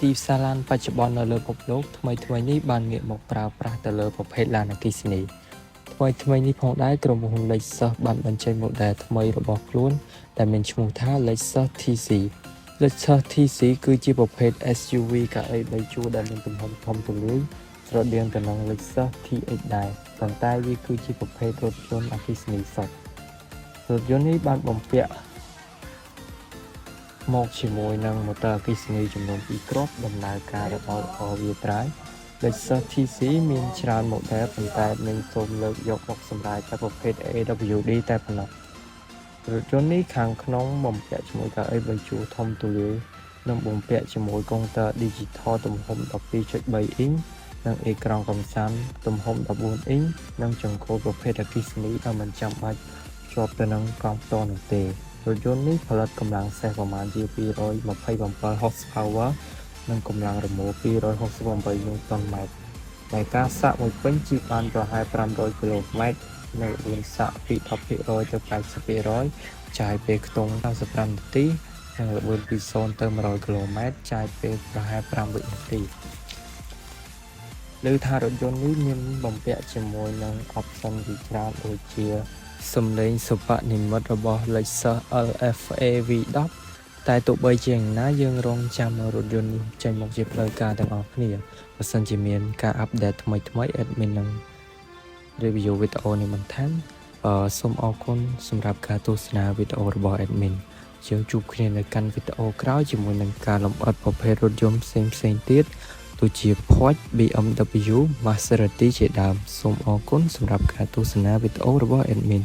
ទីផ្សារឡានបច្ចុប្បន្ននៅលើពិភពលោកថ្មីនេះបានងាកមកប្រើប្រាស់ទៅលើប្រភេទឡានអគ្គិសនីថ្មីនេះផងដែរក្រុមហ៊ុន Lexus បានបញ្ចេញ model ថ្មីរបស់ខ្លួនដែលមានឈ្មោះថា Lexus TC Lexus TC គឺជាប្រភេទ SUV កៅអី3ជួរដែលមានទំហំធំទូលាយស្រដៀងទៅនឹង Lexus TX ដែរប៉ុន្តែវាគឺជាប្រភេទរថយន្តអគ្គិសនីសុទ្ធរថយន្តនេះបានបំពាក់មកជាមួយនឹងម៉ូទ័រអគ្គិសនីចំនួន2គ្រាប់ដំណើរការរបស់វាត្រាយ Lexus TC មានច្រើន model ប៉ុន្តែមានសូមលើកយកមកសម្រាប់តែប្រភេទ AWD តែប៉ុណ្ណោះរថយន្តនេះខាងក្នុងបំពាក់ជាមួយកៅអី3ជួរធំទូលាយនិងបំពាក់ជាមួយកុងទ័រ Digital ទំហំ 12.3 អ៊ីងនិងអេក្រង់កំសាន្តទំហំ 14 អ៊ីងនិងចង្កូតប្រភេទអគ្គិសនីដែលមិនចាំបាច់ជាប់ទៅនឹងកង់ផ្ទាល់នោះទេរថយន្តនេះផលិតកម្លាំងសេះប្រមាណជា227 horsepower និងកម្លាំងរមូល268 Newton meters ដែលការសាក់មួយពេញជីបានប្រហែល500 គីឡូម៉ែត្រនៅល្បឿនសាក់ពី 10% ទៅ 80% ចាយពេលខ្ទង់45នាទីនិងល្បឿនពី0ទៅ100គីឡូម៉ែត្រចាយពេលប្រហែល5វិនាទីលើថារថយន្តនេះមានបំពាក់ជាមួយនឹង option ជាច្រើនដូចជាសំឡេងសុបនិមិត្តរបស់ Lexus LFA V10 តែទោះបីជាយ៉ាងណាយើងរងចាំរថយន្តនេះចេញមកជាផ្លូវការទាំងអស់គ្នាបើសិនជាមានការអាប់ដេតថ្មី admin នឹង review វីដេអូនេះបន្ថែមសូមអរគុណសម្រាប់ការទស្សនាវីដេអូរបស់ admin យើងជួបគ្នានៅកាន់វីដេអូក្រោយជាមួយនឹងការលម្អិតប្រភេទរថយន្តផ្សេងទៀតដូចជា Porsche BMW Maserati ជាដើមសូមអរគុណសម្រាប់ការទស្សនាវីដេអូរបស់ admin